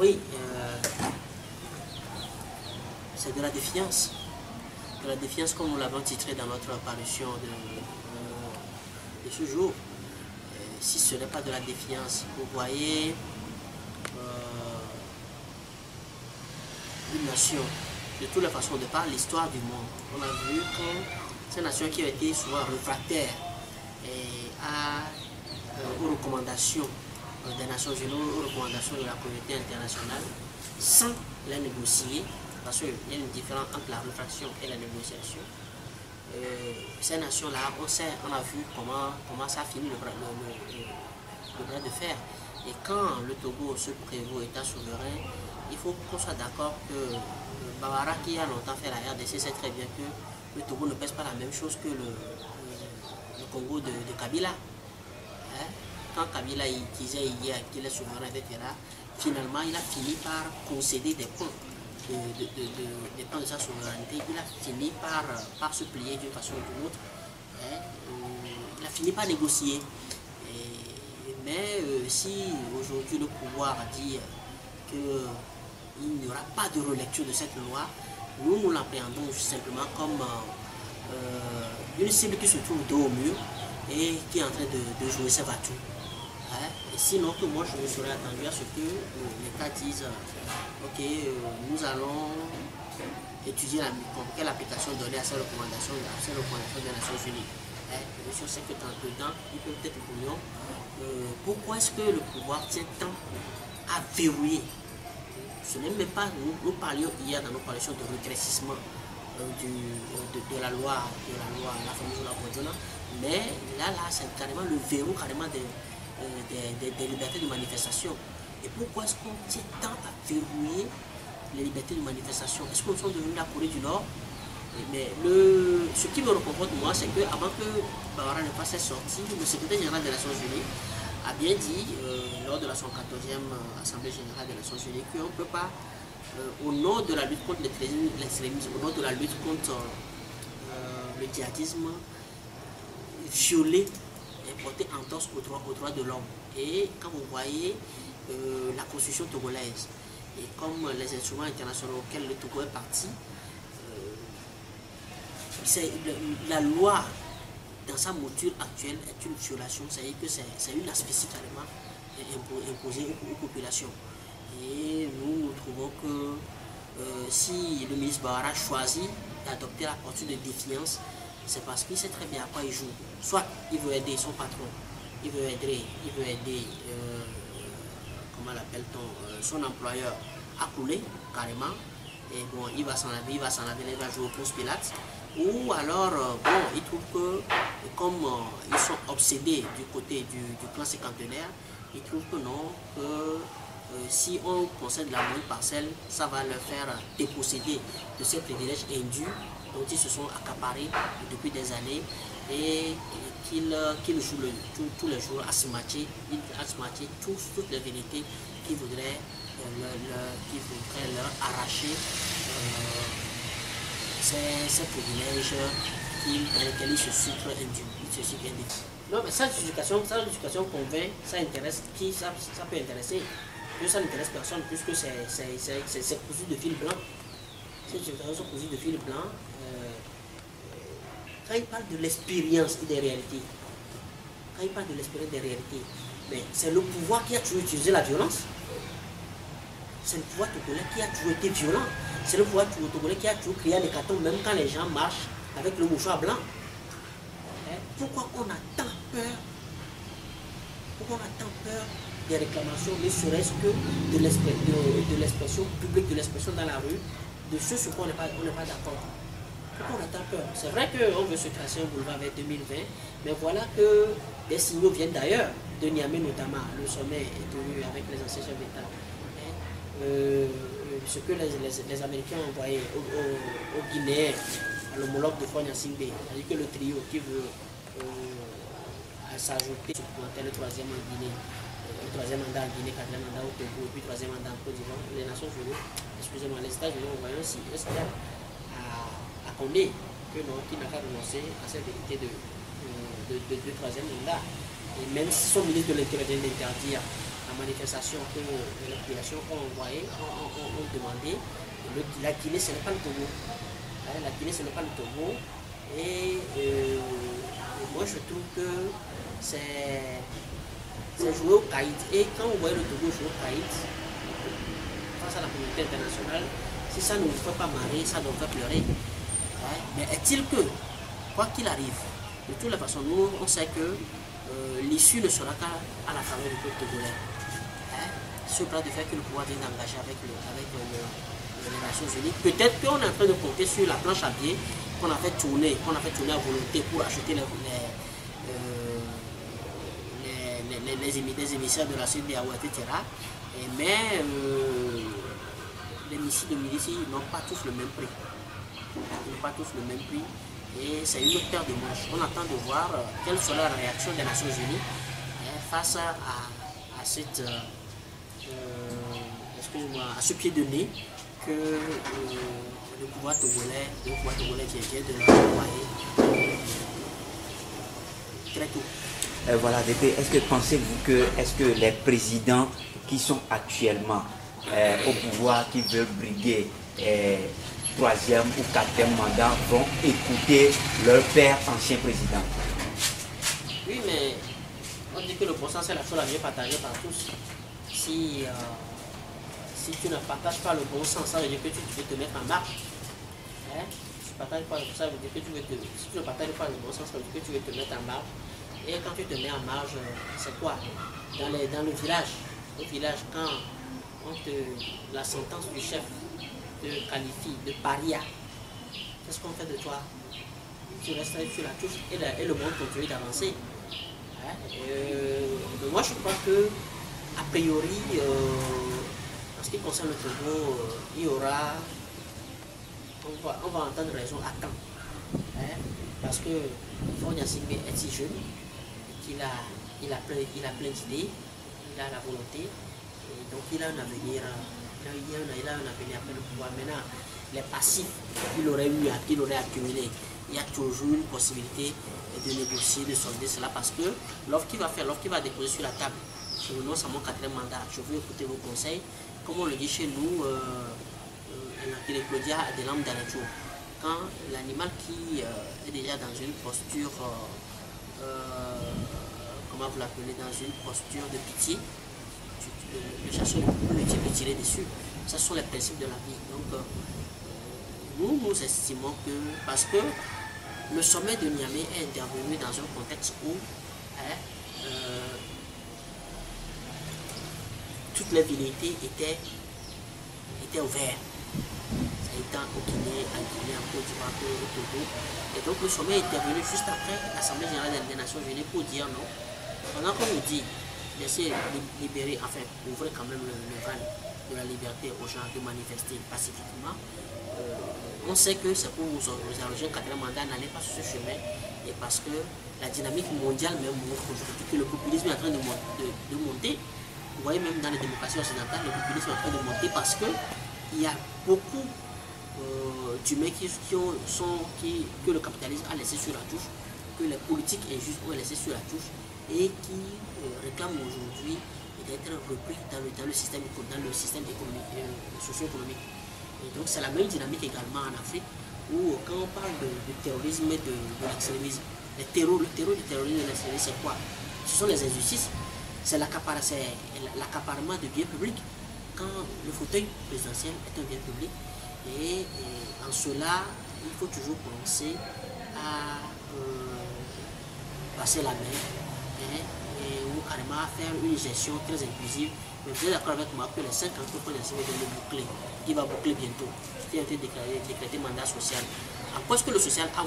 Oui, c'est de la défiance. De la défiance comme nous l'avons titré dans notre parution de ce jour. Si ce n'est pas de la défiance, vous voyez une nation, de toutes les façons, de par l'histoire du monde, on a vu que c'est une nation qui a été souvent réfractaire aux recommandations des Nations Unies, aux recommandations de la communauté internationale, sans les négocier, parce qu'il y a une différence entre la réfraction et la négociation. Ces nations-là, on a vu comment ça finit le bras de fer. Et quand le Togo se prévaut État souverain, il faut qu'on soit d'accord que Bawara, qui a longtemps fait la RDC, sait très bien que le Togo ne pèse pas la même chose que le Congo de Kabila. Hein? Quand Kabila disait hier qu'il est souverain, etc., finalement il a fini par concéder des points des points de sa souveraineté. Il a fini par se plier d'une façon ou d'une autre. Hein? Il a fini par négocier. Mais si aujourd'hui le pouvoir dit qu'il n'y aura pas de relecture de cette loi, nous l'appréhendons simplement comme une cible qui se trouve dos au mur et qui est en train de jouer ses vatous. Hein? Et sinon, que moi je me serais attendu à ce que l'État dise ok, nous allons étudier quelle application donner à ces recommandations des Nations Unies. Hein? Je sais que dedans, il peut être bouillon. Pourquoi est-ce que le pouvoir tient tant à verrouiller? Ce n'est même pas, nous parlions hier dans nos parutions de rétrécissement de la loi, la fameuse loi Kodjona, mais là c'est carrément le verrou carrément des libertés de manifestation. Et pourquoi est-ce qu'on tient tant à verrouiller les libertés de manifestation? Est-ce qu'on sont devenus la Corée du Nord? Mais ce qui me réconforte moi, c'est qu'avant que Bawara ne fasse cette sortie, le secrétaire général des Nations Unies a bien dit lors de la 114e Assemblée générale des Nations Unies qu'on ne peut pas, au nom de la lutte contre l'extrémisme, au nom de la lutte contre le djihadisme, violer et porter entorse aux droits de l'homme. Et quand vous voyez la constitution togolaise et comme les instruments internationaux auxquels le Togo est parti, la loi dans sa mouture actuelle est une violation, c'est-à-dire que c'est une asphyxie carrément imposée aux populations. Et nous trouvons que si le ministre Bawara choisit d'adopter la posture de défiance, c'est parce qu'il sait très bien à quoi il joue. Soit il veut aider son patron, il veut aider comment l'appelle-t-on, son employeur à couler carrément, et bon, il va s'en laver, il va jouer au Ponce Pilate. Ou alors, bon, ils trouvent que, comme ils sont obsédés du côté du clan cinquantenaire, ils trouvent que non, que si on concède la moindre parcelle, ça va leur faire déposséder de ces privilèges indus dont ils se sont accaparés depuis des années et qu'ils jouent tous les jours à se matcher toutes les vérités qu'ils voudraient leur arracher. Ces privilèges dans lesquels ils se sucrent indus. Non, mais ça, l'éducation convainc, ça intéresse qui, ça peut intéresser. Que ça n'intéresse personne puisque c'est cousu de fil blanc. Ces éducations sont cousues de fil blanc. Quand il parle de l'expérience et des réalités, mais c'est le pouvoir qui a toujours utilisé la violence. C'est le pouvoir togolais qui a toujours été violent. C'est le pouvoir togolais qui a toujours créé l'hécatombe, même quand les gens marchent avec le mouchoir blanc. Pourquoi on a tant peur? Pourquoi on a tant peur des réclamations, ne serait-ce que de l'expression publique, de l'expression dans la rue, de ce sur quoi on n'est pas d'accord? Pourquoi on a tant peur? C'est vrai qu'on veut se tracer un boulevard vers 2020, mais voilà que des signaux viennent d'ailleurs, de Niamey notamment. Le sommet est tenu avec les anciens chefs d'État. Ce que les Américains ont envoyé aux Guinéens, à l'homologue de Fonya Singbe, c'est-à-dire que le trio qui veut s'ajouter, supplanter le troisième en Guinée, le troisième mandat en Guinée, quatrième mandat au Togo, et puis troisième mandat en Côte d'Ivoire, les Nations Unies, excusez-moi, les États-Unis ont envoyé un signal à Condé qui n'a qu'à renoncer à cette vérité de troisième mandat. Et même si son ministre de l'Intérieur vient d'interdire à manifestation que les populations ont envoyé, ont demandé. La Guinée, ce n'est pas le Togo. La Guinée, ce n'est pas le Togo. Et moi, je trouve que c'est jouer au caïd. Et quand on voit le Togo jouer au caïd, face à la communauté internationale, si ça ne nous fait pas marrer, ça nous fait pleurer. Mais est-il que, quoi qu'il arrive, de toutes les façons, nous, on sait que l'issue ne sera qu'à la faveur du peuple togolais. Sur le plan du fait que le pouvoir vient d'engager avec les Nations Unies. Peut-être qu'on est en train de compter sur la planche à billets qu'on a fait tourner à volonté pour acheter les émissaires de la CEDEAO, etc. Mais les missiles de milices n'ont pas tous le même prix. Ils n'ont pas tous le même prix. Et c'est une autre paire de manches. On attend de voir quelle sera la réaction des Nations Unies face à cette, à ce pied de nez que le pouvoir togolais vient de leur envoyer très tôt. Voilà, est-ce que pensez-vous que les présidents qui sont actuellement au pouvoir, qui veulent briguer troisième ou quatrième mandat, vont écouter leur père ancien président? Oui, mais on dit que le bon sens c'est la chose la mieux partagée par tous. Si tu ne partages pas le bon sens, ça veut dire que tu veux te mettre en marche. Si tu ne partages pas le bon sens, ça veut dire que si tu ne partages pas le bon sens, ça veut dire que tu veux te mettre en marche. Et quand tu te mets en marge, c'est quoi? Dans le village, au village, quand la sentence du chef te qualifie de paria, qu'est-ce qu'on fait de toi? Tu restes sur la touche et le monde continue d'avancer. Moi, je crois que, a priori, en ce qui concerne le Togo, il y aura, on va entendre raison à temps. Parce que Faure Gnassingbé est si jeune, il a plein d'idées, il a la volonté, et donc il a un avenir, il a un avenir après le pouvoir. Maintenant, les passifs qu'il aurait accumulé, il y a toujours une possibilité de négocier, de solder cela, parce que l'offre qu'il va déposer sur la table, je renonce à mon quatrième mandat, je veux écouter vos conseils. Comme on le dit chez nous, Claudia a des lames dans les jours. Quand l'animal qui est déjà dans une posture, comment vous l'appelez, dans une posture de pitié, le chasseur ne peut tirer dessus. Ce sont les principes de la vie. Donc, nous estimons que, parce que le sommet de Niamey est intervenu dans un contexte où toutes les velléités étaient ouvertes. Ça a été au Guinée, en Côte d'Ivoire, au Togo. Et donc le sommet est intervenu juste après l'Assemblée générale des Nations Unies pour dire non. Pendant qu'on nous dit, laissez libérer, enfin, ouvrir quand même le van de la liberté aux gens de manifester pacifiquement. On sait que c'est pour vous arranger un quatrième mandat, n'allez pas sur ce chemin. Et parce que la dynamique mondiale même montre aujourd'hui que le populisme est en train de monter. Vous voyez, même dans les démocraties occidentales, le populisme est en train de monter parce qu'il y a beaucoup d'humains que le capitalisme a laissé sur la touche, que les politiques injustes ont laissé sur la touche et qui réclament aujourd'hui d'être repris dans le système économique, socio-économique. Et donc c'est la même dynamique également en Afrique où quand on parle de terrorisme et de l'extrémisme, le terreau du terrorisme et de l'extrémisme, c'est quoi? Ce sont les injustices. C'est l'accaparement de biens publics quand le fauteuil présidentiel est un bien public. Et en cela, il faut toujours penser à passer la main ou carrément à faire une gestion très inclusive. Mais vous êtes d'accord avec moi que les 5 ans que Faure Gnassingbé vient de boucler, qui va boucler bientôt, qui a été décrété mandat social. En quoi est-ce que le social a